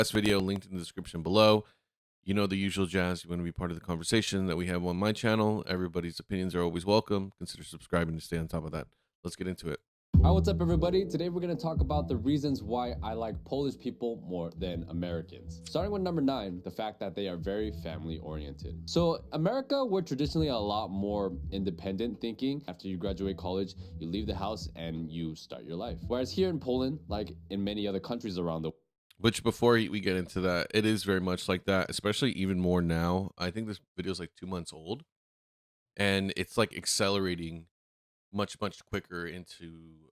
Last video linked in the description below. You know the usual jazz. You want to be part of the conversation that we have on my channel. Everybody's opinions are always welcome. Consider subscribing to stay on top of that. Let's get into it. Hi, what's up everybody? Today we're going to talk about the reasons why I like Polish people more than Americans. Starting with number 9, the fact that they are very family oriented. So America, we're traditionally a lot more independent thinking. After you graduate college, you leave the house and you start your life. Whereas here in Poland, like in many other countries around the Which before we get into that, it is very much like that, especially even more now. I think this video is like 2 months old and it's like accelerating much quicker into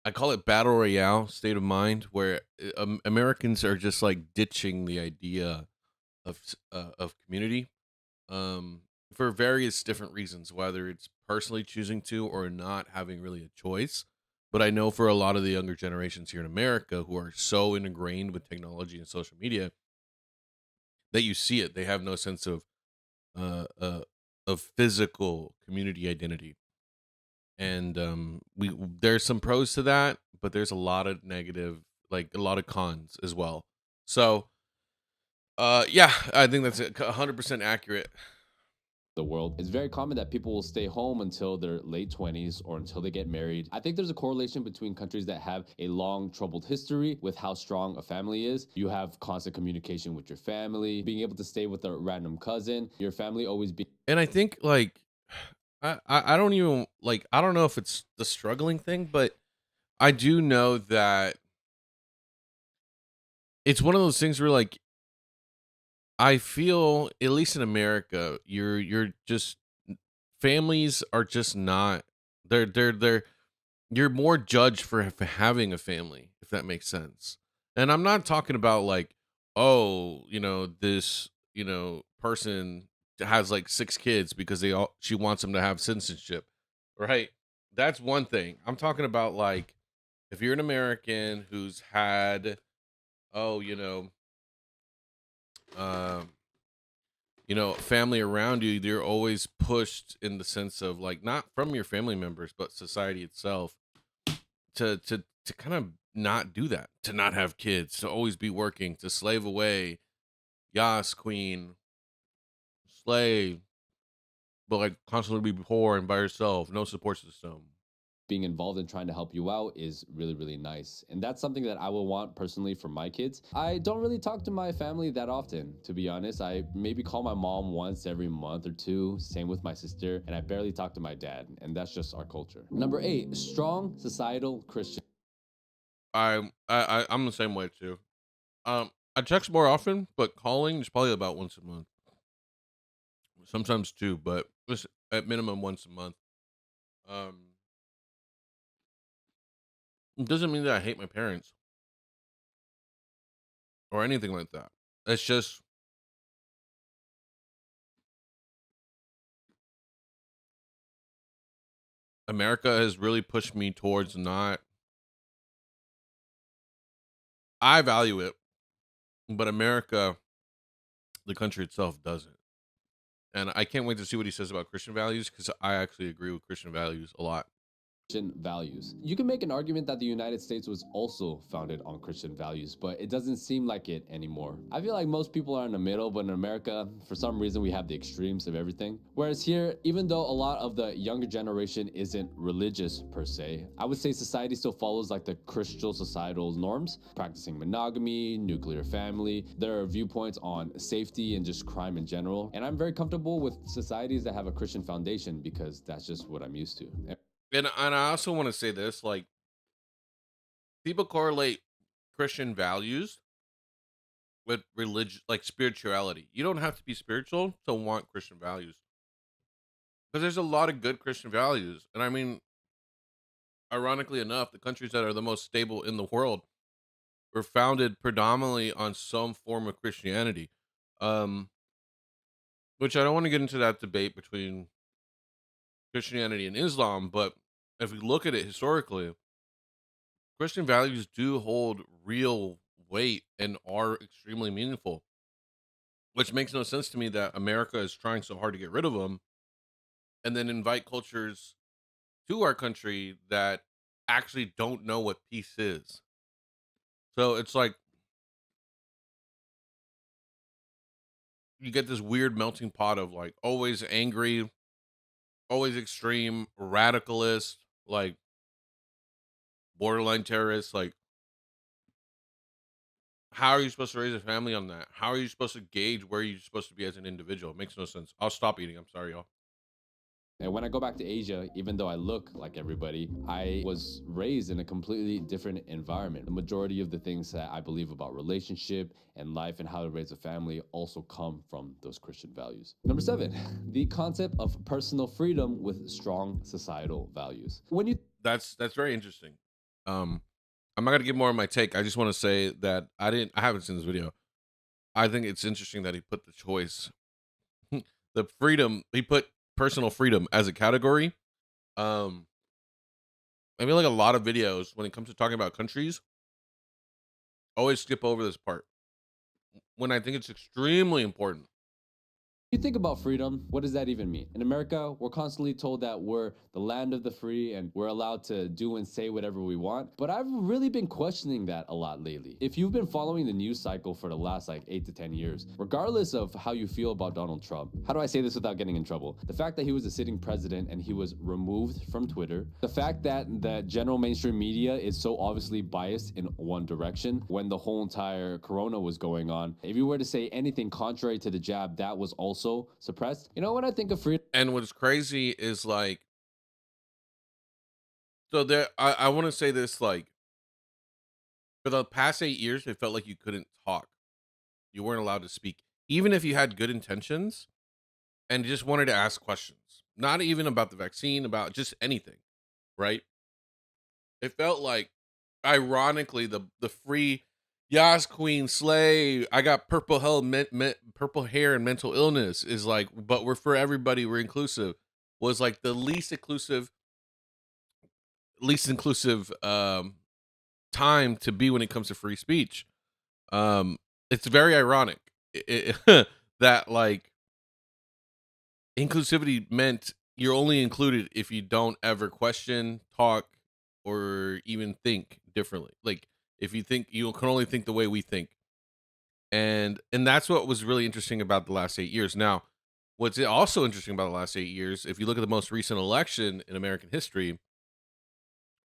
I call it battle royale state of mind, where Americans are just like ditching the idea of community for various different reasons, whether it's personally choosing to or not having really a choice. But I know for a lot of the younger generations here in America who are so ingrained with technology and social media that you see it, they have no sense uh, uh of physical community identity. And we there's some pros to that, but there's a lot of negative, like a lot of cons as well. So yeah, I think that's 100% accurate. the world, it's very common that people will stay home until their late 20s or until they get married. I think there's a correlation between countries that have a long troubled history with how strong a family is. You have constant communication with your family, being able to stay with a random cousin, your family always be And I think like I don't even like, I don't know if it's the struggling thing, but I do know that it's one of those things where like I feel, at least in America, you're just, families are just not, they're you're more judged for having a family, if that makes sense. And I'm not talking about like, oh, this, person has like 6 kids because she wants them to have citizenship, right? That's one thing. I'm talking about like, if you're an American who's had, oh, um family around you, they're always pushed in the sense of like, not from your family members, but society itself, to kind of not do that, to not have kids, to always be working, to slave away, yas queen, slave, but like constantly be poor and by yourself, no support system. being involved in trying to help you out is really, really nice. And that's something that I will want personally for my kids. I don't really talk to my family that often, to be honest. I maybe call my mom once every month or two, same with my sister, and I barely talk to my dad, and that's just our culture. Number 8, strong societal Christian. I'm the same way too. I text more often, but calling is probably about once a month, sometimes two, but just at minimum once a month. um it doesn't mean that I hate my parents or anything like that. It's just America has really pushed me towards not, I value it, but America, the country itself, doesn't. And I can't wait to see what he says about Christian values, because I actually agree with Christian values a lot. Values. You can make an argument that the United States was also founded on Christian values, but it doesn't seem like it anymore. I feel like most people are in the middle, but in America, for some reason, we have the extremes of everything. Whereas here, even though a lot of the younger generation isn't religious per se, I would say society still follows like the Christian societal norms, practicing monogamy, nuclear family. There are viewpoints on safety and just crime in general. And I'm very comfortable with societies that have a Christian foundation because that's just what I'm used to. And I also want to say this, like, people correlate Christian values with religion, like spirituality. You don't have to be spiritual to want Christian values, because there's a lot of good Christian values. And I mean, ironically enough, the countries that are the most stable in the world were founded predominantly on some form of Christianity. Um, which I don't want to get into that debate between Christianity and Islam, but if we look at it historically, Christian values do hold real weight and are extremely meaningful, which makes no sense to me that America is trying so hard to get rid of them and then invite cultures to our country that actually don't know what peace is. So it's like, you get this weird melting pot of like always angry, always extreme, radicalist, like borderline terrorist. Like, how are you supposed to raise a family on that? How are you supposed to gauge where you're supposed to be as an individual? It makes no sense. I'll stop eating. I'm sorry, y'all. And when I go back to Asia, even though I look like everybody, I was raised in a completely different environment. The majority of the things that I believe about relationship and life and how to raise a family also come from those Christian values. Number 7, the concept of personal freedom with strong societal values. When you That's very interesting. Um, I'm not gonna give more of my take. I just want to say that I haven't seen this video. I think it's interesting that he put the choice, the freedom. He put personal freedom as a category. Um, I feel like a lot of videos when it comes to talking about countries always skip over this part when I think it's extremely important. You think about freedom, what does that even mean? In America, we're constantly told that we're the land of the free and we're allowed to do and say whatever we want. But I've really been questioning that a lot lately. If you've been following the news cycle for the last like 8 to 10 years, regardless of how you feel about Donald Trump, how do I say this without getting in trouble? The fact that he was a sitting president and he was removed from Twitter, the fact that the general mainstream media is so obviously biased in one direction when the whole entire corona was going on. If you were to say anything contrary to the jab, that was also suppressed. You know, when I think of freedom, And what's crazy is like, so there. I want to say this like, for the past 8 years, it felt like you couldn't talk. You weren't allowed to speak, even if you had good intentions and just wanted to ask questions. Not even about the vaccine, about just anything, right? It felt like, ironically, the free Yas Queen Slay. I got purple hair and mental illness is like, but we're for everybody. We're inclusive. Was like the least inclusive time to be when it comes to free speech. Um, it's very ironic that like inclusivity meant you're only included if you don't ever question, talk, or even think differently. Like if you think you can only think the way we think. And that's what was really interesting about the last 8 years. Now, what's also interesting about the last 8 years, if you look at the most recent election in American history,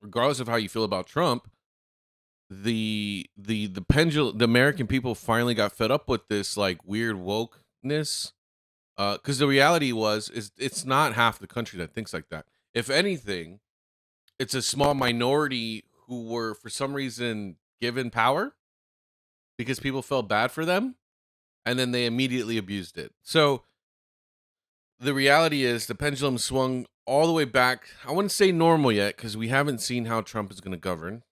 regardless of how you feel about Trump, the pendulum, the American people finally got fed up with this like weird wokeness. Because the reality is it's not half the country that thinks like that. If anything, it's a small minority who were for some reason given power because people felt bad for them, and then they immediately abused it. So the reality is the pendulum swung all the way back. I wouldn't say normal yet because we haven't seen how Trump is going to govern.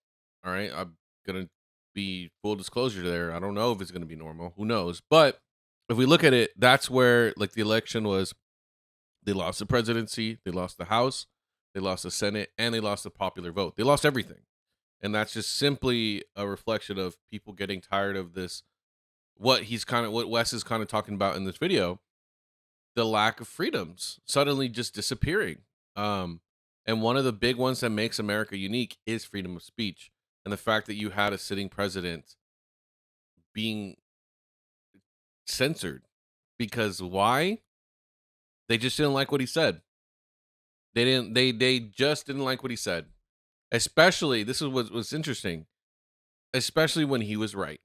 All right, I'm gonna be full disclosure there. I don't know if it's going to be normal. Who knows? But if we look at it, that's where like the election was. They lost the presidency, they lost the House, they lost the Senate, and they lost the popular vote. They lost everything. And that's just simply a reflection of people getting tired of this. What Wes is kind of talking about in this video, the lack of freedoms suddenly just disappearing. Um, and one of the big ones that makes America unique is freedom of speech. And the fact that you had a sitting president being censored. Because why? They just didn't like what he said. They just didn't like what he said. Especially, this is what was interesting, especially when he was right.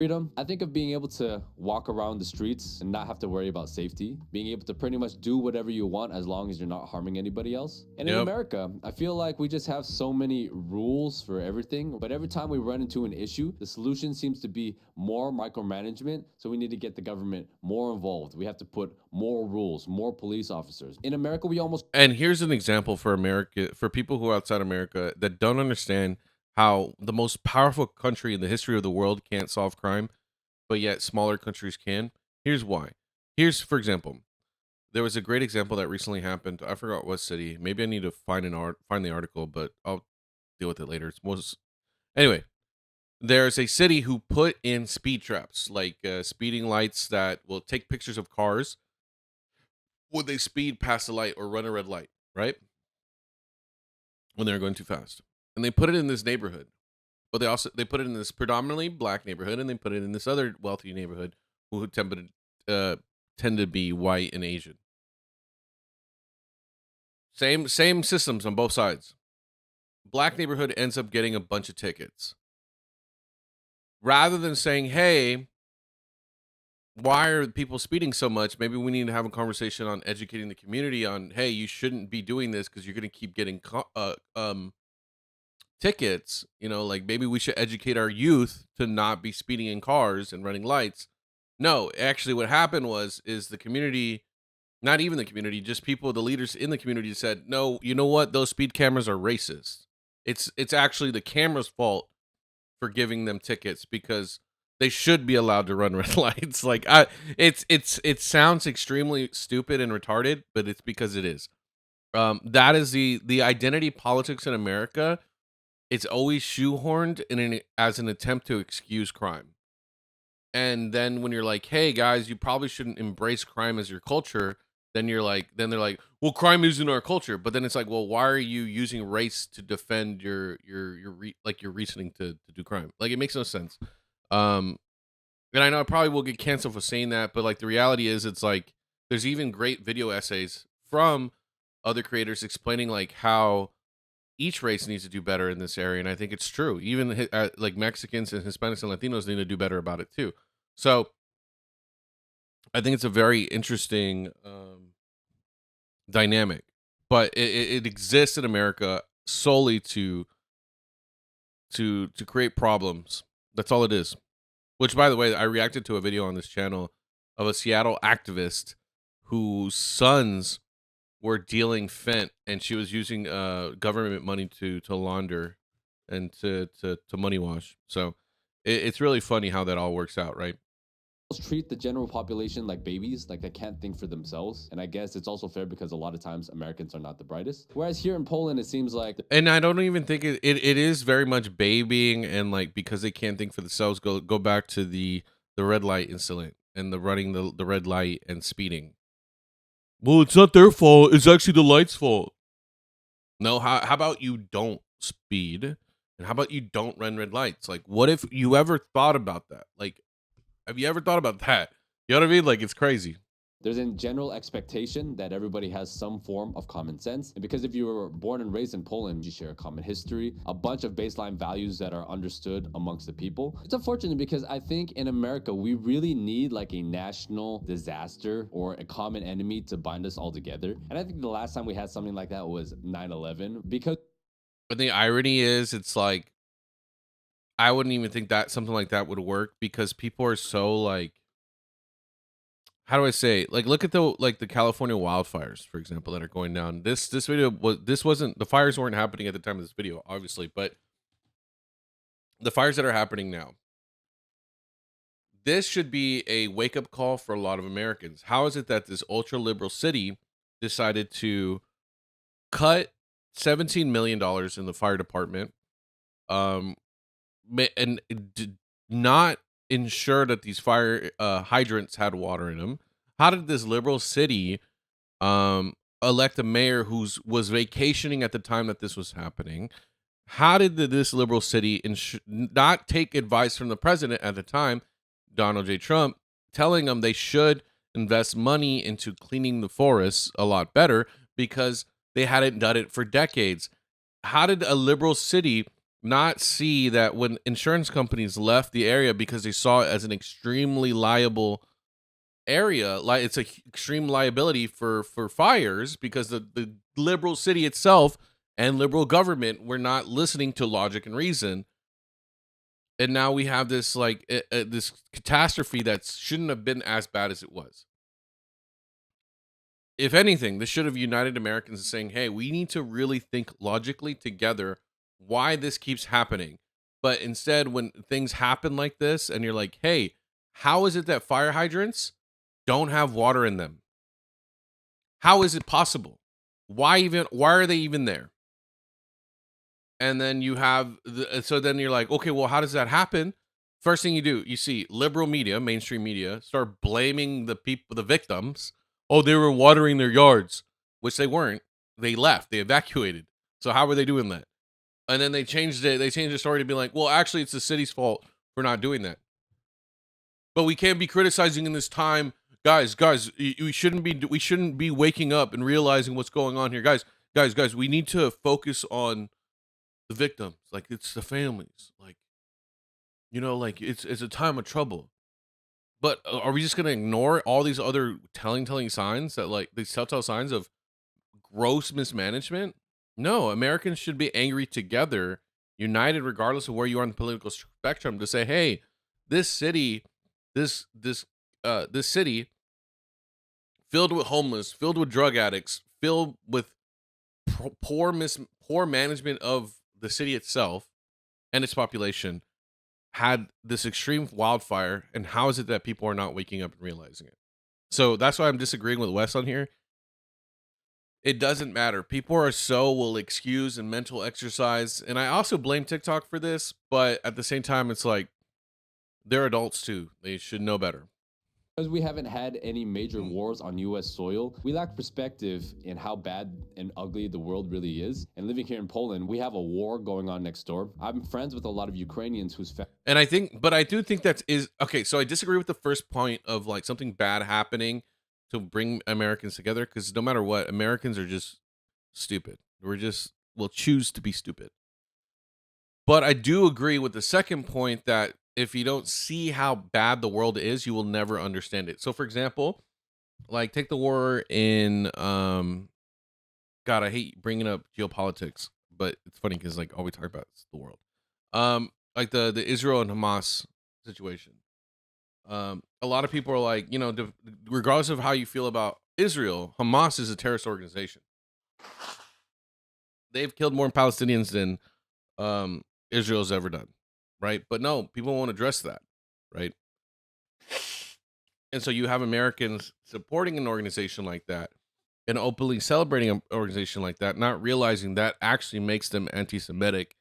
freedom, I think of being able to walk around the streets and not have to worry about safety, being able to pretty much do whatever you want as long as you're not harming anybody else. And in Yep. America, I feel like we just have so many rules for everything, but every time we run into an issue, the solution seems to be more micromanagement. So we need to get the government more involved. We have to put more rules, more police officers. In America, we almost And here's an example for America, for people who are outside America that don't understand how the most powerful country in the history of the world can't solve crime, but yet smaller countries can. Here's why. Here's, for example, there was a great example that recently happened. I forgot what city. Maybe I need to find the article, but I'll deal with it later. It's most anyway. There's a city who put in speed traps, like speeding lights that will take pictures of cars when they speed past the light or run a red light, right? When they're going too fast. And they put it in this neighborhood. But they put it in this predominantly black neighborhood, and they put it in this other wealthy neighborhood who tend to be white and Asian. Same systems on both sides. Black neighborhood ends up getting a bunch of tickets. Rather than saying, hey, why are people speeding so much? Maybe we need to have a conversation on educating the community on, hey, you shouldn't be doing this because you're going to keep getting tickets. You know, like maybe we should educate our youth to not be speeding in cars and running lights. No, actually what happened is the community, not even the community, just people, the leaders in the community said, no, you know what? Those speed cameras are racist. It's actually the camera's fault for giving them tickets because they should be allowed to run red lights. Like it sounds extremely stupid and retarded, but it's because it is. That is the identity politics in America. It's always shoehorned as an attempt to excuse crime. And then when you're like, hey guys, you probably shouldn't embrace crime as your culture, then they're like, well, crime isn't our culture. But then it's like, well, why are you using race to defend your reasoning to do crime? Like, it makes no sense. And I know I probably will get canceled for saying that, but like the reality is, it's like there's even great video essays from other creators explaining like how each race needs to do better in this area, and I think it's true. Even like Mexicans and Hispanics and Latinos need to do better about it too. So I think it's a very interesting dynamic, but it exists in America solely to create problems. That's all it is. Which, by the way, I reacted to a video on this channel of a Seattle activist whose sons were dealing fent, and she was using government money to launder and to money wash. So it's really funny how that all works out, right? Treat the general population like babies, like they can't think for themselves. And I guess it's also fair because a lot of times Americans are not the brightest. Whereas here in Poland, it seems like... And I don't even think it is very much babying, and like because they can't think for themselves, go back to the red light incident and the running the red light and speeding. Well, it's not their fault. It's actually the light's fault. No, how about you don't speed? And how about you don't run red lights? Like, what if you ever thought about that? Like, have you ever thought about that? You know what I mean? Like, it's crazy. There's a general expectation that everybody has some form of common sense. And because if you were born and raised in Poland, you share a common history, a bunch of baseline values that are understood amongst the people. It's unfortunate because I think in America, we really need like a national disaster or a common enemy to bind us all together. And I think the last time we had something like that was 9/11 because... But the irony is, it's like, I wouldn't even think that something like that would work because people are so like, how do I say? Like, look at the California wildfires, for example, that are going down. This video wasn't, the fires weren't happening at the time of this video, obviously, but the fires that are happening now. This should be a wake up call for a lot of Americans. How is it that this ultra liberal city decided to cut $17 million in the fire department, and did not ensure that these fire hydrants had water in them? How did this liberal city elect a mayor who was vacationing at the time that this was happening? How did this liberal city not take advice from the president at the time, Donald J. Trump, telling them they should invest money into cleaning the forests a lot better because they hadn't done it for decades? How did a liberal city not see that when insurance companies left the area because they saw it as an extremely liable area, like it's a extreme liability for fires, because the liberal city itself and liberal government were not listening to logic and reason, and now we have this like this catastrophe that shouldn't have been as bad as it was. If anything, this should have united Americans in saying, hey, we need to really think logically together why this keeps happening. But instead, when things happen like this and you're like, hey, how is it that fire hydrants don't have water in them? How is it possible? Why are they even there? And then you have so then you're like, okay, well, how does that happen? First thing you do, you see liberal media, mainstream media, start blaming the people, the victims. Oh, they were watering their yards, which they weren't. They left. They evacuated. So how were they doing that? And then they changed it. They changed the story to be like, well, actually, it's the city's fault for not doing that. but we can't be criticizing in this time, guys. We shouldn't be waking up and realizing what's going on here, guys. We need to focus on the victims, like it's the families, like like it's a time of trouble. But are we just gonna ignore all these other telling signs that like these telltale signs of gross mismanagement? No, Americans should be angry together, united regardless of where you are on the political spectrum, to say, hey, this city, this city filled with homeless, filled with drug addicts, filled with poor management of the city itself and its population, had this extreme wildfire, and how is it that people are not waking up and realizing it? So that's why I'm disagreeing with Wes on here. It doesn't matter. People are will excuse and mental exercise, and I also blame TikTok for this, but at the same time, it's like they're adults too. They should know better. Because we haven't had any major wars on U.S. soil, we lack perspective in how bad and ugly the world really is. And living here in Poland, we have a war going on next door. I'm friends with a lot of Ukrainians whose and I do think that is okay. So I disagree with the first point of like something bad happening to bring Americans together, because no matter what, Americans are just stupid. We'll choose to be stupid. But I do agree with the second point that if you don't see how bad the world is, you will never understand it. So for example, like take the war in God, I hate bringing up geopolitics, but it's funny because like all we talk about is the world. Like the Israel and Hamas situation. A lot of people are like, regardless of how you feel about Israel, Hamas is a terrorist organization. They've killed more Palestinians than Israel's ever done, right? But no, people won't address that, right? And so you have Americans supporting an organization like that and openly celebrating an organization like that, not realizing that actually makes them anti-Semitic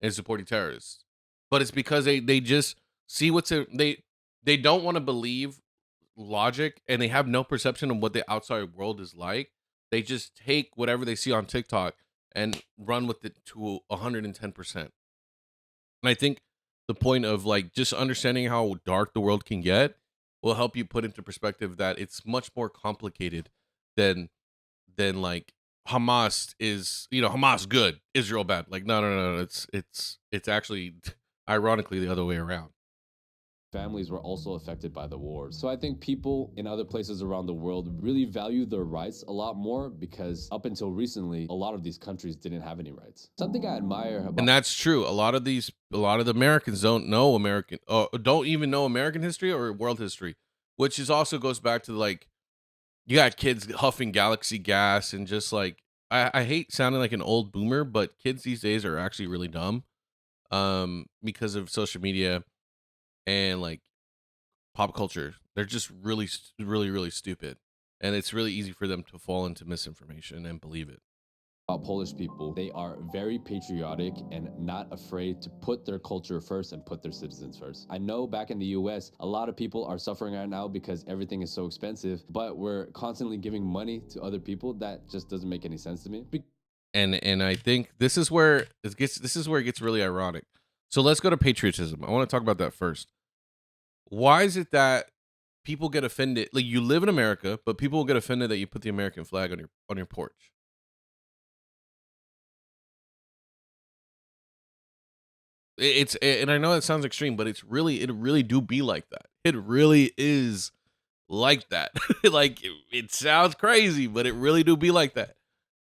and supporting terrorists. But it's because they just see they don't want to believe logic, and they have no perception of what the outside world is like. They just take whatever they see on TikTok and run with it to 110%. And I think the point of like just understanding how dark the world can get will help you put into perspective that it's much more complicated than like Hamas is, Hamas good, Israel bad. Like no. It's actually ironically the other way around. Families were also affected by the war. So I think people in other places around the world really value their rights a lot more, because up until recently, a lot of these countries didn't have any rights. Something I admire about— And that's true. A lot of the Americans don't even know American history or world history, which is also goes back to like, you got kids huffing galaxy gas and just like, I hate sounding like an old boomer, but kids these days are actually really dumb because of social media and like pop culture. They're just really stupid, and it's really easy for them to fall into misinformation and believe it. About Polish people, they are very patriotic and not afraid to put their culture first and put their citizens first. I know back in the US, a lot of people are suffering right now because everything is so expensive, but we're constantly giving money to other people. That just doesn't make any sense to me. And I think this is where it gets really ironic. So let's go to patriotism. I want to talk about that first. Why is it that people get offended? Like, you live in America, but people will get offended that you put the American flag on your porch. And I know that sounds extreme, but it really do be like that. It really is like that. Like it sounds crazy, but it really do be like that.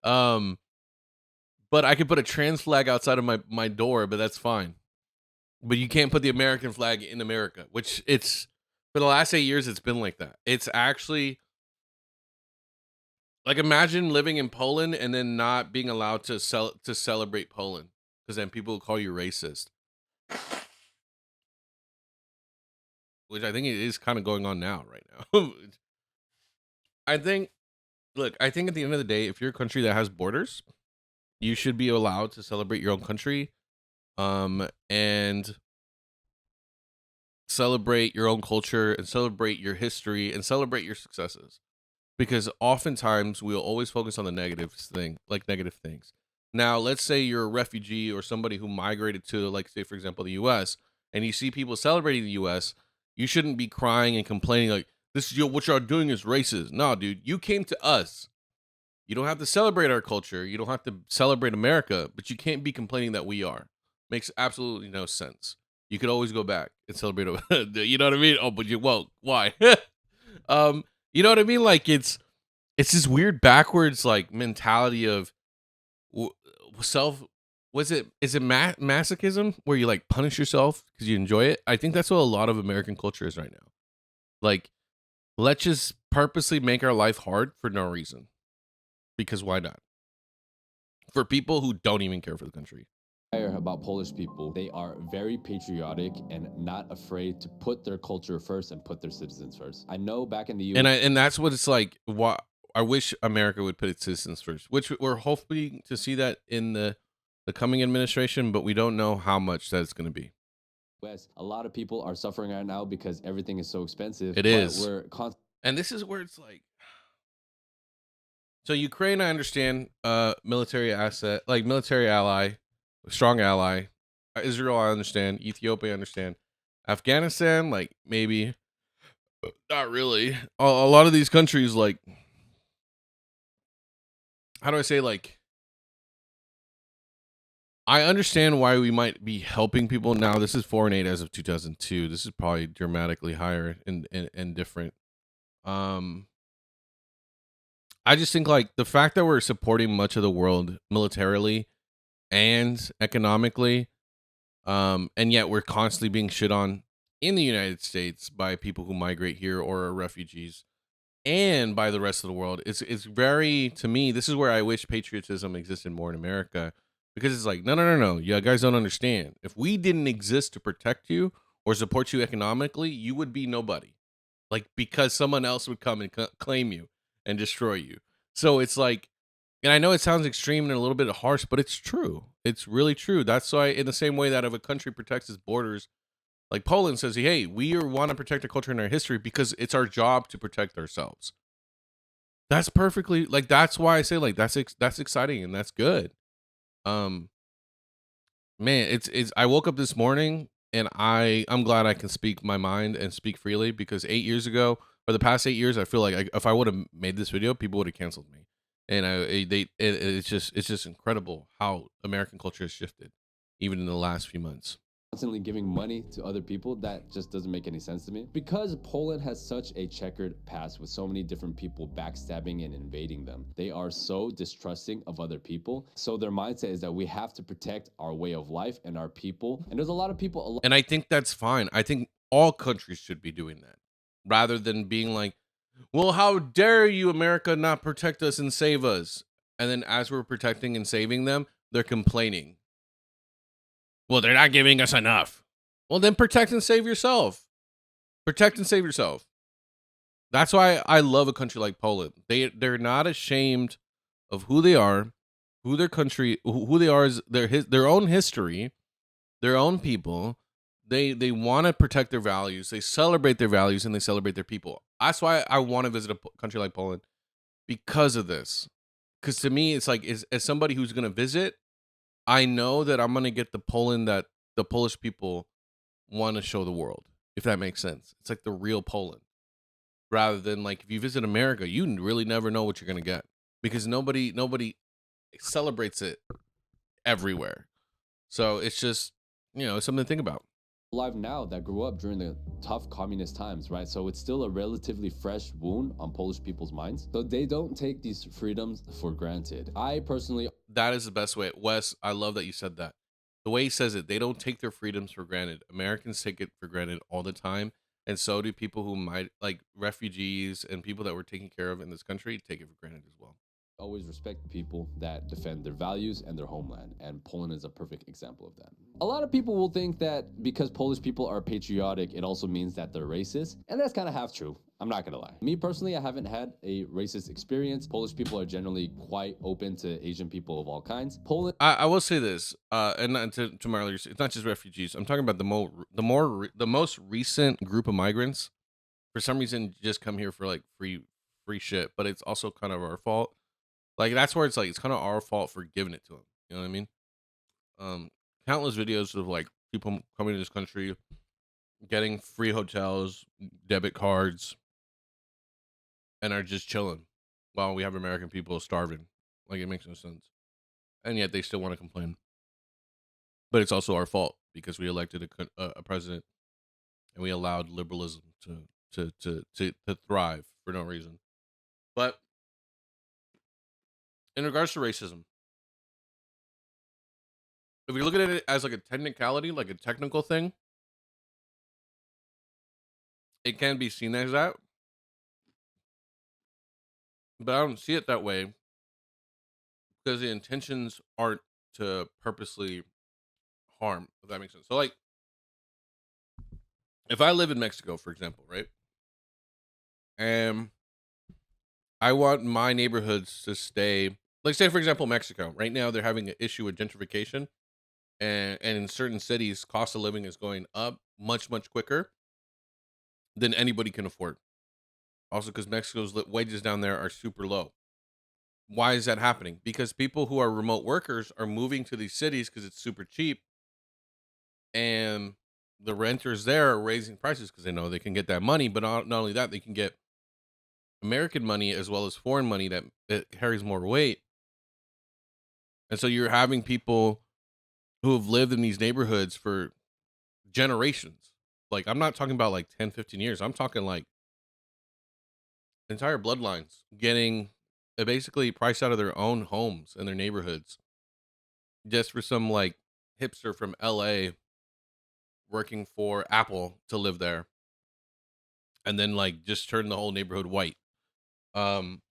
But I could put a trans flag outside of my door, but that's fine. But you can't put the American flag in America, which it's for the last 8 years, it's been like that. It's actually like, imagine living in Poland and then not being allowed to celebrate Poland, because then people will call you racist. Which I think it is kind of going on now, right now. I think at the end of the day, if you're a country that has borders, you should be allowed to celebrate your own country. And celebrate your own culture and celebrate your history and celebrate your successes, because oftentimes we'll always focus on the negative things. Now, let's say you're a refugee or somebody who migrated to, like, say, for example, the US, and you see people celebrating the US, You shouldn't be crying and complaining like this is what y'all doing is racist. No, dude, you came to us. You don't have to celebrate our culture. You don't have to celebrate America, but you can't be complaining that we are. Makes absolutely no sense. You could always go back and celebrate. You know what I mean? Oh, but why? um, you know what I mean? Like it's this weird backwards like mentality of self. Is it masochism where you like punish yourself because you enjoy it? I think that's what a lot of American culture is right now. Like, let's just purposely make our life hard for no reason. Because why not? For people who don't even care for the country. About Polish people, they are very patriotic and not afraid to put their culture first and put their citizens first. I know back in the US, And that's what it's like. I wish America would put its citizens first, which we're hoping to see that in the coming administration, but we don't know how much that's going to be. a lot of people are suffering right now because everything is so expensive. It is. We're and this is where it's like, so Ukraine, I understand, military asset, like military ally, strong ally. Israel, I understand. Ethiopia, I understand. Afghanistan, like maybe, not really. A lot of these countries, like, how do I say, like, I understand why we might be helping people now. This is foreign aid as of 2002. This is probably dramatically higher and different. I just think like the fact that we're supporting much of the world militarily and economically, and yet we're constantly being shit on in the United States by people who migrate here or are refugees, and by the rest of the world. It's very, to me, this is where I wish patriotism existed more in America, because it's like, no. You guys don't understand. If we didn't exist to protect you or support you economically, you would be nobody. Like, because someone else would come and claim you and destroy you. So it's like, and I know it sounds extreme and a little bit harsh, but it's true. It's really true. That's why, in the same way that if a country protects its borders, like Poland says, hey, we want to protect our culture and our history because it's our job to protect ourselves. That's perfectly, like, that's why I say, like, that's exciting and that's good. Man, it's I woke up this morning and I'm glad I can speak my mind and speak freely, because 8 years ago, for the past 8 years, I feel like if I would have made this video, people would have canceled me. And it's just incredible how American culture has shifted, even in the last few months. constantly giving money to other people, that just doesn't make any sense to me. Because Poland has such a checkered past with so many different people backstabbing and invading them, they are so distrusting of other people. So their mindset is that we have to protect our way of life and our people. And there's a lot of people. And I think that's fine. I think all countries should be doing that, rather than being like, well, how dare you, America, not protect us and save us? And then as we're protecting and saving them, they're complaining. Well, they're not giving us enough. Well, then protect and save yourself. Protect and save yourself. That's why I love a country like Poland. They're not ashamed of who they are, who their country, who they are, is their own history, their own people. They want to protect their values. They celebrate their values and they celebrate their people. That's why I want to visit a country like Poland, because of this. Because to me, it's like, as somebody who's going to visit, I know that I'm going to get the Poland that the Polish people want to show the world, if that makes sense. It's like the real Poland, rather than like, if you visit America, you really never know what you're going to get, because nobody celebrates it everywhere. So it's just, it's something to think about. Alive now that grew up during the tough communist times, right? So it's still a relatively fresh wound on Polish people's minds. So they don't take these freedoms for granted. I personally, that is the best way. Wes, I love that you said that. The way he says it, they don't take their freedoms for granted. Americans take it for granted all the time. And so do people who might, like refugees and people that we're taking care of in this country, take it for granted as well. Always respect people that defend their values and their homeland, and Poland is a perfect example of that. A lot of people will think that because Polish people are patriotic, it also means that they're racist, and that's kind of half true. I'm not gonna lie. Me personally, I haven't had a racist experience. Polish people are generally quite open to Asian people of all kinds. Poland, I will say this, and not to my earlier, it's not just refugees. I'm talking about the most recent group of migrants. For some reason, just come here for like free shit, but it's also kind of our fault. Like, that's where it's like, it's kind of our fault for giving it to them. You know what I mean? Countless videos of like people coming to this country getting free hotels, debit cards, and are just chilling while we have American people starving. Like, it makes no sense. And yet they still want to complain. But it's also our fault because we elected a president and we allowed liberalism to thrive for no reason. But in regards to racism, if we look at it as like a technicality, like a technical thing, it can be seen as that. But I don't see it that way because the intentions aren't to purposely harm, if that makes sense. So, like, if I live in Mexico, for example, right, and I want my neighborhoods to stay, like, say, for example, Mexico, right now they're having an issue with gentrification, and in certain cities, cost of living is going up much, much quicker than anybody can afford. Also, because Mexico's wages down there are super low. Why is that happening? Because people who are remote workers are moving to these cities because it's super cheap, and the renters there are raising prices because they know they can get that money. But not only that, they can get American money as well as foreign money that carries more weight. And so you're having people who have lived in these neighborhoods for generations. Like, I'm not talking about like 10, 15 years. I'm talking like entire bloodlines getting basically priced out of their own homes and their neighborhoods just for some like hipster from LA working for Apple to live there and then like just turn the whole neighborhood white. Um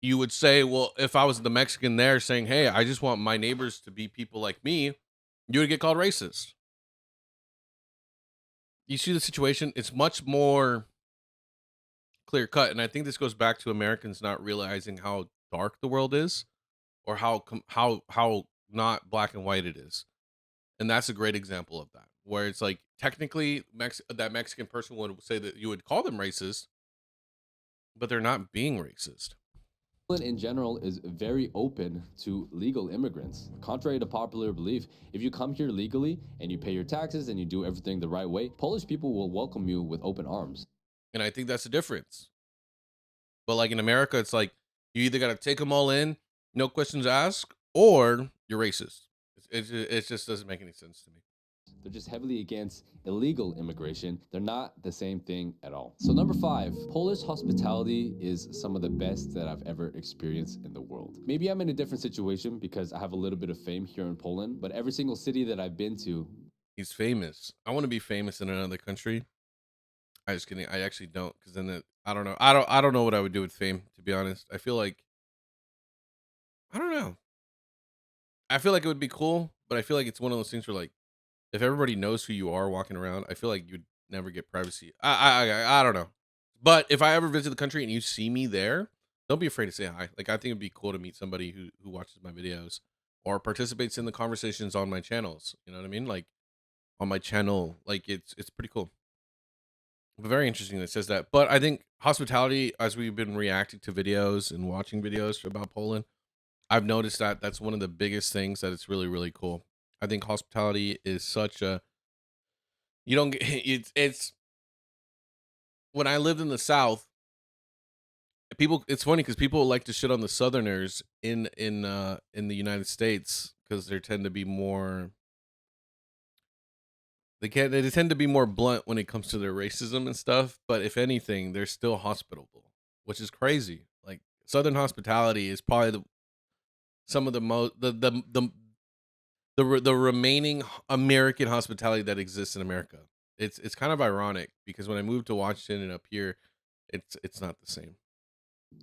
you would say, well, if I was the Mexican there saying, "Hey, I just want my neighbors to be people like me," you would get called racist. You see the situation, it's much more clear cut, and I think this goes back to Americans not realizing how dark the world is or how not black and white it is. And that's a great example of that, where it's like technically that Mexican person would say that you would call them racist, but they're not being racist. Poland in general is very open to legal immigrants. Contrary to popular belief, if you come here legally and you pay your taxes and you do everything the right way, Polish people will welcome you with open arms. And I think that's the difference. But like in America, it's like you either got to take them all in, no questions asked, or you're racist. It just doesn't make any sense to me. They're just heavily against illegal immigration. They're not the same thing at all. So number 5, Polish hospitality is some of the best that I've ever experienced in the world. Maybe I'm in a different situation because I have a little bit of fame here in Poland, but every single city that I've been to, He's famous. I want to be famous in another country. I just kidding. I actually don't, because then I don't know. I don't know what I would do with fame. To be honest, I feel like I don't know. I feel like it would be cool, but I feel like it's one of those things where like if everybody knows who you are walking around, I feel like you'd never get privacy. I don't know. But if I ever visit the country and you see me there, don't be afraid to say hi. Like, I think it'd be cool to meet somebody who watches my videos or participates in the conversations on my channels. You know what I mean? Like on my channel, like it's pretty cool. But very interesting that it says that. But I think hospitality, as we've been reacting to videos and watching videos about Poland, I've noticed that that's one of the biggest things that it's really, really cool. I think hospitality is such a you don't get it's when I lived in the South, people it's funny because people like to shit on the Southerners in the United States because they tend to be more they tend to be more blunt when it comes to their racism and stuff. But if anything, they're still hospitable, which is crazy. Like Southern hospitality is probably some of the most the remaining American hospitality that exists in America. It's kind of ironic because when I moved to Washington and up here, it's not the same.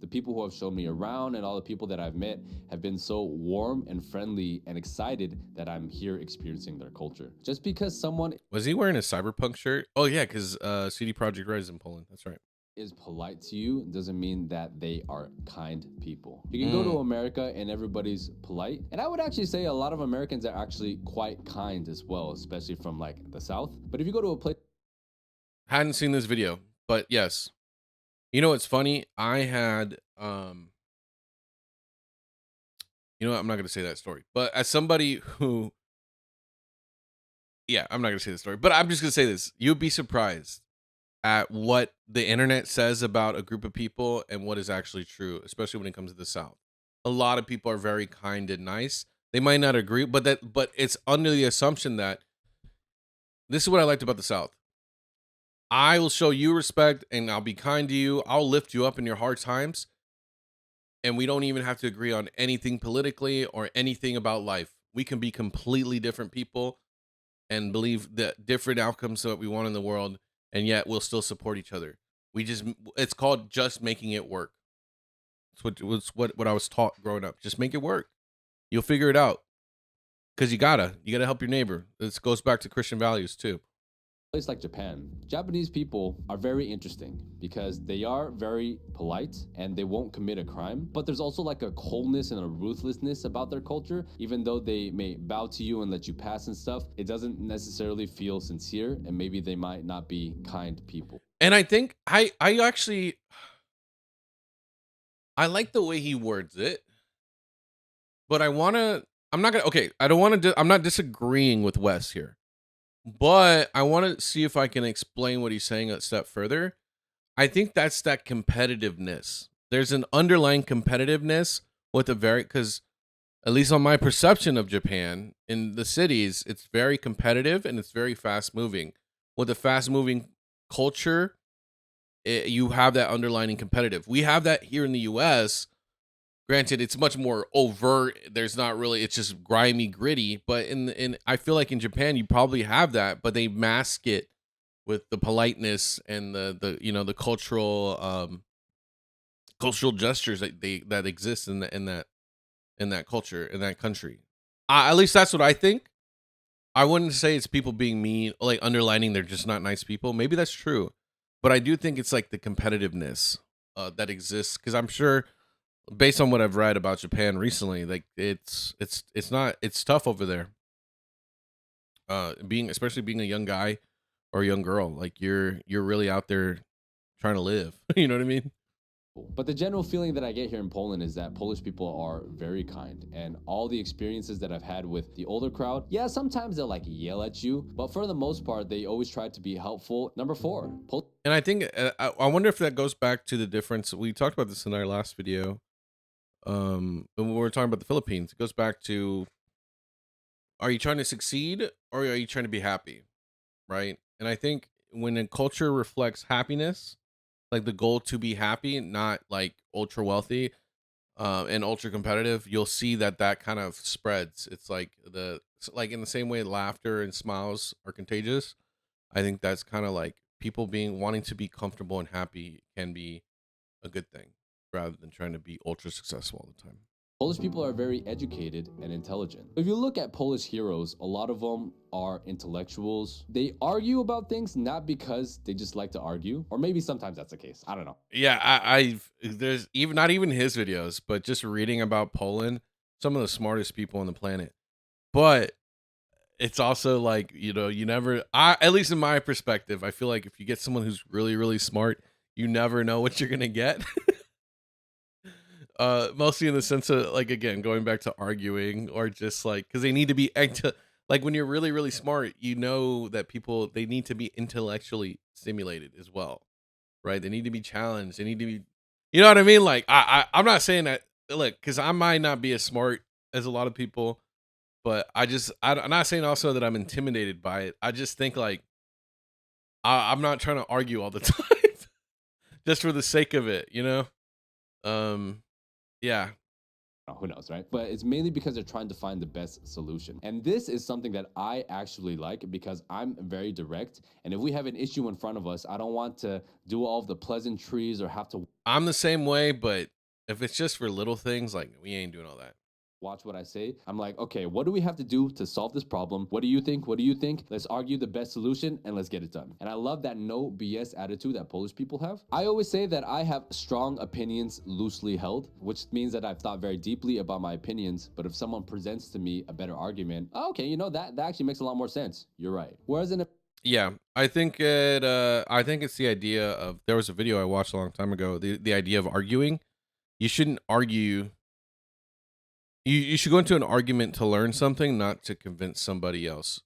the people who have shown me around and all the people that I've met have been so warm and friendly and excited that I'm here experiencing their culture. Just because someone Was he wearing a cyberpunk shirt? Oh yeah, because CD Project Red is in Poland. That's right. is polite to you doesn't mean that they are kind people. You can go to Mm. America and everybody's polite. And I would actually say a lot of Americans are actually quite kind as well, especially from like the South. But if you go to a place Hadn't seen this video, but yes. You know what's funny? I had you know what? I'm not gonna say that story. But as somebody who Yeah, I'm not gonna say the story, but I'm just gonna say this: you'd be surprised at what the internet says about a group of people and what is actually true, especially when it comes to the South. A lot of people are very kind and nice. They might not agree, but it's under the assumption that this is what I liked about the South. I will show you respect and I'll be kind to you. I'll lift you up in your hard times. And we don't even have to agree on anything politically or anything about life. We can be completely different people and believe that different outcomes that we want in the world, and yet we'll still support each other. It's called just making it work. It's what I was taught growing up. Just make it work. You'll figure it out. Because you gotta help your neighbor. This goes back to Christian values too. Place like Japan, Japanese people are very interesting because they are very polite and they won't commit a crime. But there's also like a coldness and a ruthlessness about their culture. Even though they may bow to you and let you pass and stuff, it doesn't necessarily feel sincere, and maybe they might not be kind people. And I think I actually I like the way he words it, but I'm not gonna okay, I don't want to I'm not disagreeing with Wes here. But I want to see if I can explain what he's saying a step further. I think that's that competitiveness. There's an underlying competitiveness with because at least on my perception of Japan in the cities, it's very competitive and it's very fast moving. With a fast moving culture, you have that underlining competitive. We have that here in the US. Granted, it's much more overt. There's not really, it's just grimy, gritty. But in I feel like in Japan, you probably have that, but they mask it with the politeness and the cultural gestures that exist in that culture, in that country. At least that's what I think. I wouldn't say it's people being mean, like underlining they're just not nice people. Maybe that's true, but I do think it's like the competitiveness that exists, because I'm sure, based on what I've read about Japan recently, like it's tough over there. Especially being a young guy or a young girl, like you're really out there trying to live. You know what I mean? But the general feeling that I get here in Poland is that Polish people are very kind, and all the experiences that I've had with the older crowd, yeah, sometimes they'll like yell at you, but for the most part, they always try to be helpful. Number 4. And I think I wonder if that goes back to the difference. We talked about this in our last video. When we were talking about the Philippines, it goes back to, are you trying to succeed or are you trying to be happy? Right. And I think when a culture reflects happiness, like the goal to be happy, not like ultra wealthy and ultra competitive, you'll see that kind of spreads. It's like like in the same way laughter and smiles are contagious. I think that's kind of like people wanting to be comfortable and happy can be a good thing, rather than trying to be ultra successful all the time. Polish people are very educated and intelligent. If you look at Polish heroes, a lot of them are intellectuals. They argue about things not because they just like to argue, or maybe sometimes that's the case. I don't know. Yeah, there's even not even his videos, but just reading about Poland, some of the smartest people on the planet. But it's also like, you never, at least in my perspective, I feel like if you get someone who's really, really smart, you never know what you're gonna get. Mostly in the sense of, like, again, going back to arguing, or just like, because they need to be like, when you're really, really smart, you know that people, they need to be intellectually stimulated as well, right? They need to be challenged. They need to be, you know what I mean? Like, I'm not saying that, look, because I might not be as smart as a lot of people, but I'm not saying also that I'm intimidated by it. I just think like I'm not trying to argue all the time just for the sake of it, Yeah. Oh, who knows, right? But it's mainly because they're trying to find the best solution. And this is something that I actually like, because I'm very direct. And if we have an issue in front of us, I don't want to do all of the pleasantries or have to I'm the same way, but if it's just for little things, like, we ain't doing all that. watch what I say. I'm like, okay, what do we have to do to solve this problem? What do you think? What do you think? Let's argue the best solution and let's get it done. And I love that no BS attitude that Polish people have. I always say that I have strong opinions loosely held, which means that I've thought very deeply about my opinions. But if someone presents to me a better argument, oh, okay, that actually makes a lot more sense. You're right. Whereas Yeah, I think it's the idea of, there was a video I watched a long time ago, the idea of arguing. You shouldn't argue. You should go into an argument to learn something, not to convince somebody else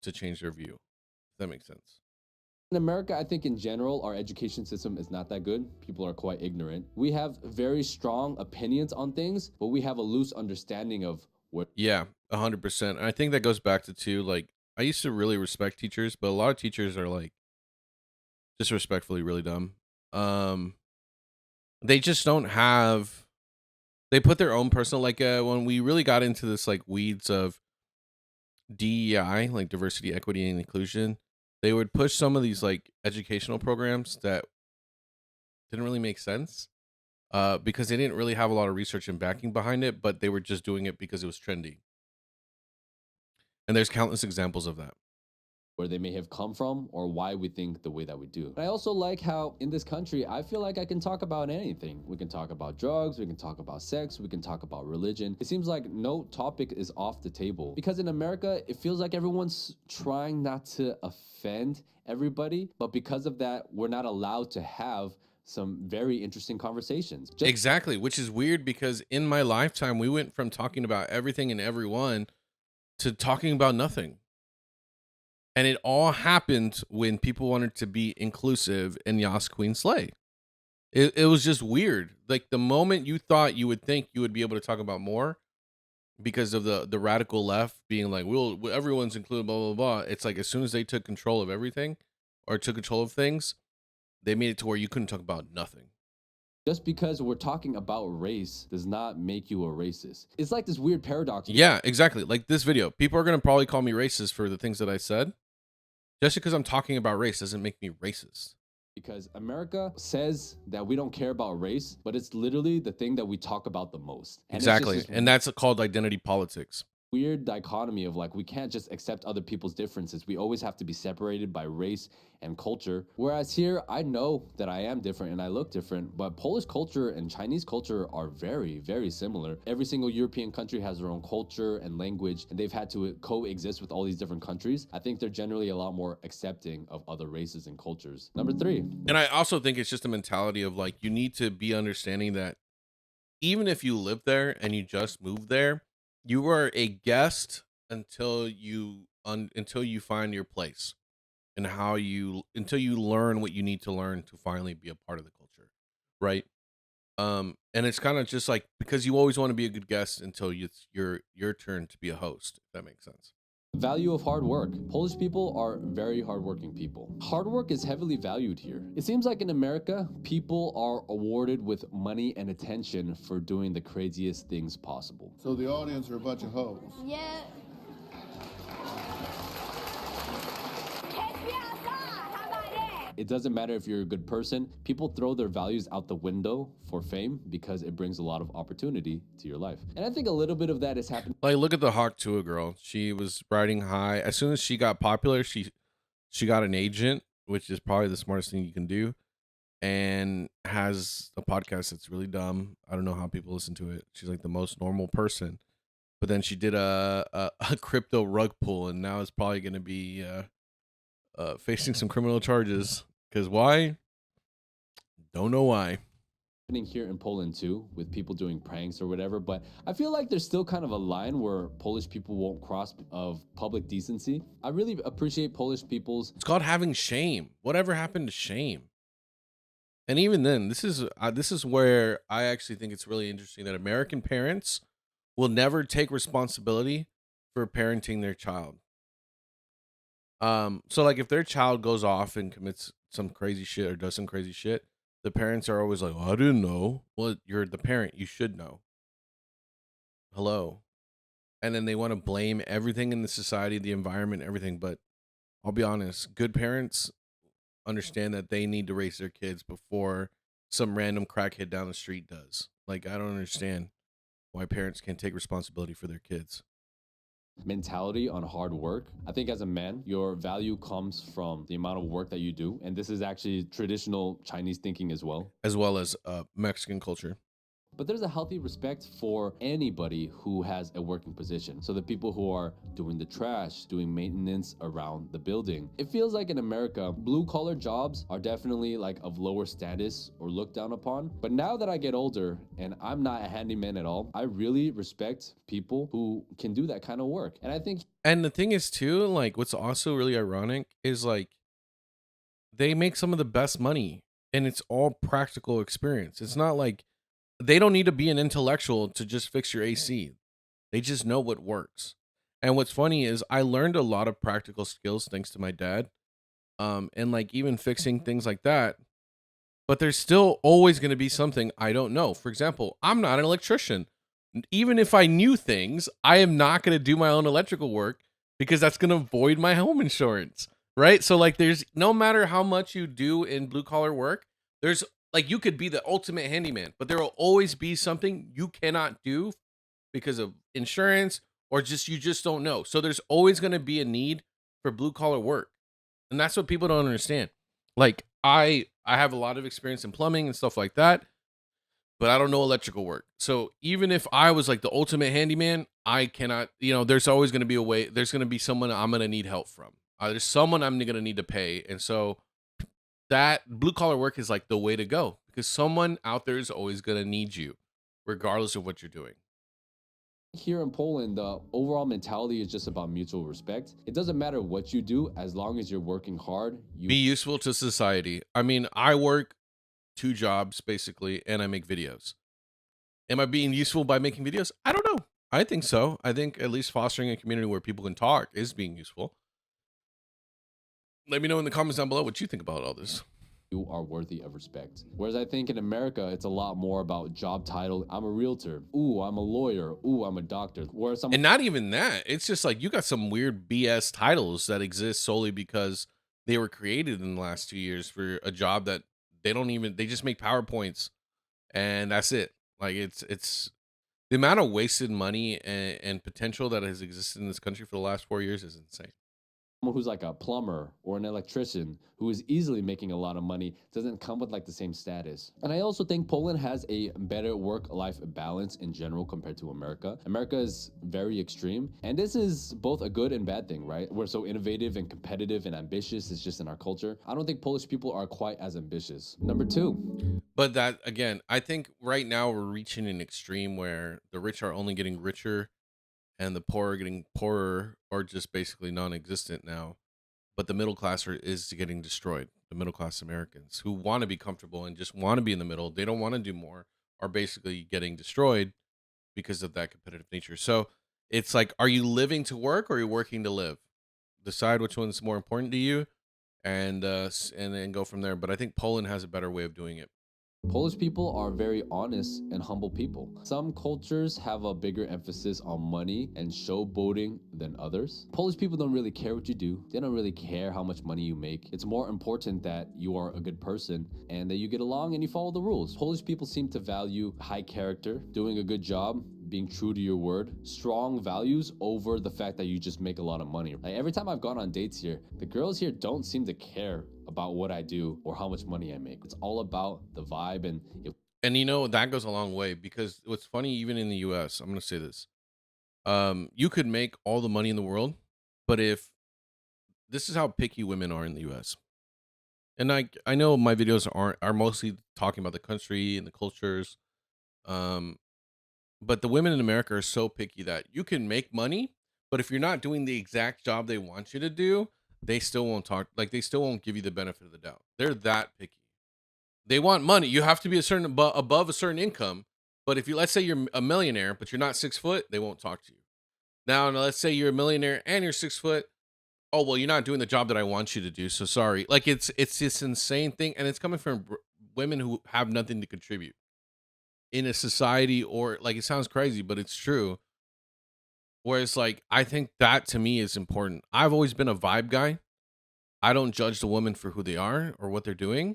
to change their view. If that makes sense. In America, I think in general, our education system is not that good. People are quite ignorant. We have very strong opinions on things, but we have a loose understanding of what. Yeah, 100%. And I think that goes back to too, like, I used to really respect teachers, but a lot of teachers are like disrespectfully really dumb. Um, they just don't have. They put their own personal, like, when we really got into this like weeds of DEI, like diversity, equity, and inclusion, they would push some of these like educational programs that didn't really make sense, because they didn't really have a lot of research and backing behind it, but they were just doing it because it was trendy. And there's countless examples of that. Where they may have come from or why we think the way that we do. I also like how in this country, I feel like I can talk about anything. We can talk about drugs, we can talk about sex, we can talk about religion. It seems like no topic is off the table. Because in America, it feels like everyone's trying not to offend everybody, but because of that, we're not allowed to have some very interesting conversations. Exactly, which is weird because in my lifetime, we went from talking about everything and everyone to talking about nothing. And it all happened when people wanted to be inclusive in Yas Queen Slay. It was just weird. Like the moment you thought you would think you would be able to talk about more because of the radical left being like, well, everyone's included, blah, blah, blah. It's like as soon as they took control of everything or took control of things, they made it to where you couldn't talk about nothing. Just because we're talking about race does not make you a racist. It's like this weird paradox. Yeah, exactly. Like this video, people are going to probably call me racist for the things that I said. Just because I'm talking about race doesn't make me racist. Because America says that we don't care about race, but it's literally the thing that we talk about the most. And exactly. And that's called identity politics. Weird dichotomy of like, we can't just accept other people's differences. We always have to be separated by race and culture. Whereas here, I know that I am different and I look different, but Polish culture and Chinese culture are very, very similar. Every single European country has their own culture and language, and they've had to coexist with all these different countries. I think they're generally a lot more accepting of other races and cultures. Number 3. And I also think it's just a mentality of like, you need to be understanding that even if you live there and you just moved there, you are a guest until you find your place and until you learn what you need to learn to finally be a part of the culture, right? And it's kind of just like because you always want to be a good guest until it's your turn to be a host, if that makes sense. Value of hard work. Polish people are very hardworking people. Hard work is heavily valued here. It seems like in America, people are awarded with money and attention for doing the craziest things possible. So the audience are a bunch of hoes. Yeah. Catch me outside. How about that? It doesn't matter if you're a good person. People throw their values out the window for fame because it brings a lot of opportunity to your life. And I think a little bit of that is happening. Like, look at the Hawk Tua girl. She was riding high. As soon as she got popular, she got an agent, which is probably the smartest thing you can do, and has a podcast that's really dumb. I don't know how people listen to it. She's like the most normal person. But then she did a crypto rug pull, and now it's probably going to be facing some criminal charges. Because why? Don't know why. Here in Poland too, with people doing pranks or whatever, but I feel like there's still kind of a line where Polish people won't cross of public decency. I really appreciate Polish people's. It's called having shame. Whatever happened to shame? And even then, this is where I actually think it's really interesting that American parents will never take responsibility for parenting their child. So like if their child goes off and commits some crazy shit or does some crazy shit, the parents are always like, "Oh, I didn't know." Well, you're the parent. You should know. Hello. And then they want to blame everything in the society, the environment, everything. But I'll be honest, good parents understand that they need to raise their kids before some random crackhead down the street does. Like, I don't understand why parents can't take responsibility for their kids. Mentality on hard work. I think as a man, your value comes from the amount of work that you do. And this is actually traditional Chinese thinking as well. As well as Mexican culture. But there's a healthy respect for anybody who has a working position. So the people who are doing the trash, doing maintenance around the building. It feels like in America, blue collar jobs are definitely like of lower status or looked down upon. But now that I get older and I'm not a handyman at all, I really respect people who can do that kind of work. And I think And the thing is too, like what's also really ironic is like they make some of the best money and it's all practical experience. It's not like they don't need to be an intellectual to just fix your AC. They just know what works. And what's funny is I learned a lot of practical skills thanks to my dad. And like even fixing things like that. But there's still always going to be something I don't know. For example, I'm not an electrician. Even if I knew things, I am not going to do my own electrical work because that's going to void my home insurance. Right? So like there's no matter how much you do in blue collar work, there's like you could be the ultimate handyman, but there will always be something you cannot do because of insurance or just you just don't know. So there's always going to be a need for blue collar work. And that's what people don't understand. Like I have a lot of experience in plumbing and stuff like that, but I don't know electrical work. So even if I was like the ultimate handyman, I cannot, there's always going to be a way, there's going to be someone I'm going to need help from. There's someone I'm going to need to pay. And so that blue collar work is like the way to go because someone out there is always going to need you regardless of what you're doing. here in Poland, the overall mentality is just about mutual respect. It doesn't matter what you do as long as you're working hard. Be useful to society. I mean, I work 2 jobs basically and I make videos. Am I being useful by making videos? I don't know. I think so. I think at least fostering a community where people can talk is being useful. Let me know in the comments down below what you think about all this. You are worthy of respect. Whereas I think in America, it's a lot more about job title. I'm a realtor. Ooh, I'm a lawyer. Ooh, I'm a doctor. Whereas And not even that. It's just like you got some weird BS titles that exist solely because they were created in the last 2 years for a job that they just make PowerPoints and that's it. Like it's the amount of wasted money and potential that has existed in this country for the last 4 years is insane. someone who's like a plumber or an electrician who is easily making a lot of money doesn't come with like the same status. And I also think Poland has a better work-life balance in general compared to America. America is very extreme, and this is both a good and bad thing, right? We're so innovative and competitive and ambitious. It's just in our culture. I don't think Polish people are quite as ambitious. Number 2. But that again, I think right now we're reaching an extreme where the rich are only getting richer and the poor are getting poorer or just basically non-existent now. But the middle class is getting destroyed. The middle class Americans who want to be comfortable and just want to be in the middle, they don't want to do more, are basically getting destroyed because of that competitive nature. So it's like, are you living to work or are you working to live? Decide which one's more important to you, and then go from there. But I think Poland has a better way of doing it. Polish people are very honest and humble people. Some cultures have a bigger emphasis on money and showboating than others. Polish people don't really care what you do. They don't really care how much money you make. It's more important that you are a good person and that you get along and you follow the rules. Polish people seem to value high character, doing a good job, being true to your word, strong values over the fact that you just make a lot of money. Like every time I've gone on dates here, the girls here don't seem to care about what I do or how much money I make. It's all about the vibe and And that goes a long way because what's funny, even in the US, I'm gonna say this. You could make all the money in the world, but if this is how picky women are in the US. And I know my videos are mostly talking about the country and the cultures. Um, but the women in America are so picky that you can make money, but if you're not doing the exact job they want you to do, they still won't talk, like they still won't give you the benefit of the doubt. They're that picky. They want money. You have to be a certain above a certain income. But if let's say you're a millionaire, but you're not 6 foot, they won't talk to you. Now, let's say you're a millionaire and you're 6 foot. Oh, well, you're not doing the job that I want you to do. So sorry. Like it's this insane thing. And it's coming from women who have nothing to contribute in a society, or like, it sounds crazy, but it's true. Whereas like, I think that to me is important. I've always been a vibe guy. I don't judge the woman for who they are or what they're doing.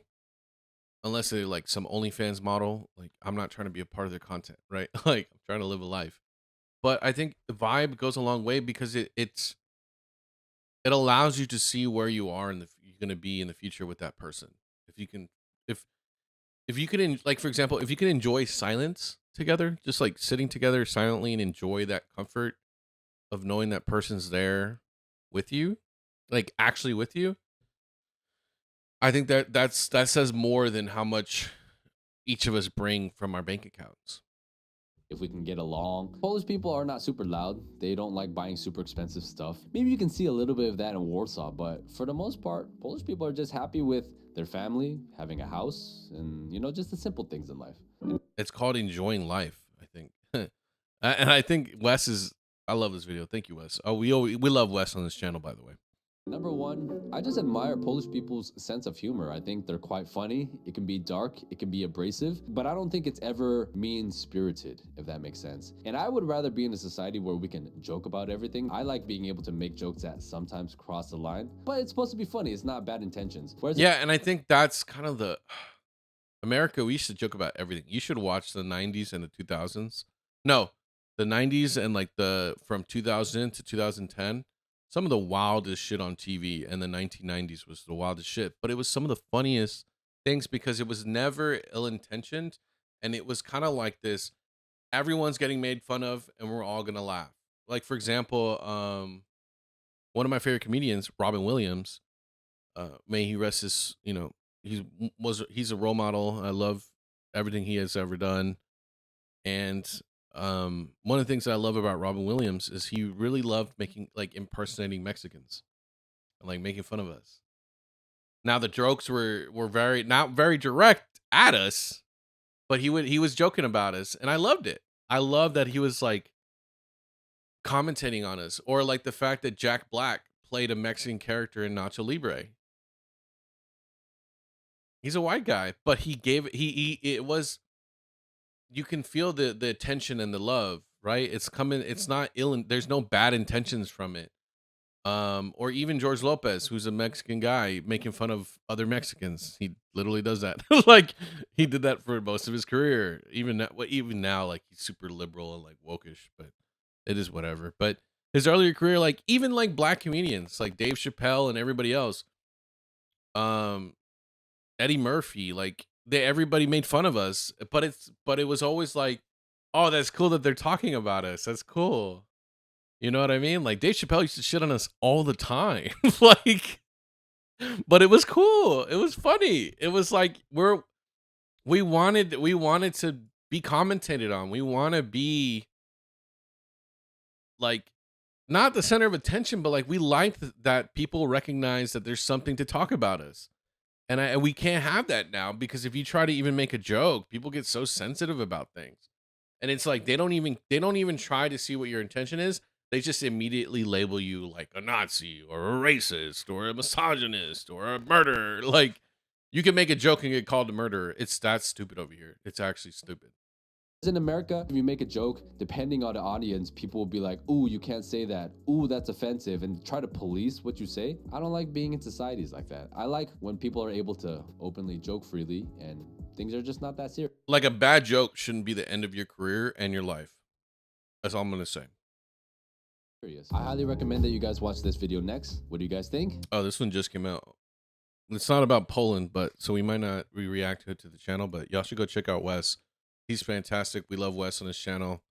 Unless they're like some OnlyFans model, like I'm not trying to be a part of their content, right? Like I'm trying to live a life. But I think the vibe goes a long way because it allows you to see where you are you're going to be in the future with that person. If you can, if if you can, like, for example, if you can enjoy silence together, just like sitting together silently and enjoy that comfort of knowing that person's there with you, like actually with you, I think that says more than how much each of us bring from our bank accounts. If we can get along. Polish people are not super loud. They don't like buying super expensive stuff. Maybe you can see a little bit of that in Warsaw, but for the most part, Polish people are just happy with their family, having a house, and, you know, just the simple things in life. It's called enjoying life, I think. And I think Wes is, I love this video. Thank you, Wes. Oh, we love Wes on this channel, by the way. Number one, I just admire Polish people's sense of humor. I think they're quite funny. It can be dark, it can be abrasive, but I don't think it's ever mean-spirited, if that makes sense. And I would rather be in a society where we can joke about everything. I like being able to make jokes that sometimes cross the line, but it's supposed to be funny. It's not bad intentions. Whereas Yeah, and I think that's kind of the America, we used to joke about everything. You should watch the 90s and the 2000s. No, the 90s and like the from 2000 to 2010. Some of the wildest shit on TV, and the 1990s was the wildest shit, but it was some of the funniest things because it was never ill-intentioned, and it was kind of like this, everyone's getting made fun of and we're all gonna laugh. Like, for example, one of my favorite comedians, Robin Williams, may he rest his, you know, he's a role model. I love everything he has ever done. And one of the things that I love about Robin Williams is he really loved impersonating Mexicans and like making fun of us. Now the jokes were very not very direct at us, but he was joking about us, and I loved it. I love that he was like commentating on us, or like the fact that Jack Black played a Mexican character in Nacho Libre. He's a white guy, but he gave it was, you can feel the attention and the love, right? It's coming, it's not ill, and there's no bad intentions from it. Or even George Lopez, who's a Mexican guy making fun of other Mexicans. He literally does that. Like, he did that for most of his career. Even now, like, he's super liberal and like wokish, but it is whatever. But his earlier career, like even like black comedians like Dave Chappelle and everybody else, Eddie Murphy, like everybody made fun of us, but it was always like, oh, that's cool that they're talking about us. That's cool. You know what I mean? Like, Dave Chappelle used to shit on us all the time. Like, but it was cool. It was funny. It was like we wanted to be commentated on. We want to be like not the center of attention, but like we like that people recognize that there's something to talk about us. And we can't have that now, because if you try to even make a joke, people get so sensitive about things. And it's like they don't even try to see what your intention is. They just immediately label you like a Nazi or a racist or a misogynist or a murderer. Like, you can make a joke and get called a murderer. That's stupid over here. It's actually stupid. in America, if you make a joke, depending on the audience, people will be like, ooh, you can't say that. Ooh, that's offensive, and try to police what you say. I don't like being in societies like that. I like when people are able to openly joke freely and things are just not that serious. Like, a bad joke shouldn't be the end of your career and your life. That's all I'm going to say. I highly recommend that you guys watch this video next. What do you guys think? Oh, this one just came out. It's not about Poland, but so we might not react to it to the channel, but y'all should go check out Wes. He's fantastic. We love Wes on his channel.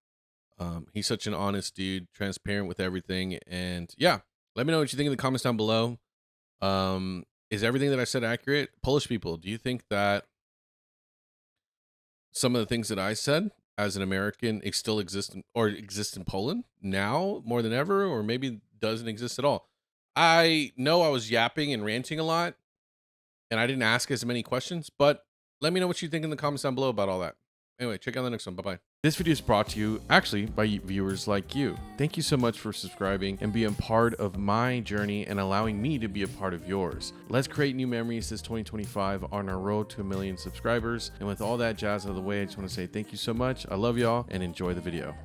He's such an honest dude, transparent with everything. And yeah, let me know what you think in the comments down below. Is everything that I said accurate? Polish people, do you think that some of the things that I said as an American still exist in Poland now more than ever, or maybe doesn't exist at all? I know I was yapping and ranting a lot, and I didn't ask as many questions, but let me know what you think in the comments down below about all that. Anyway, check out the next one. Bye-bye. This video is brought to you, actually, by viewers like you. Thank you so much for subscribing and being part of my journey and allowing me to be a part of yours. Let's create new memories this 2025 on our road to 1 million subscribers. And with all that jazz out of the way, I just want to say thank you so much. I love y'all, and enjoy the video.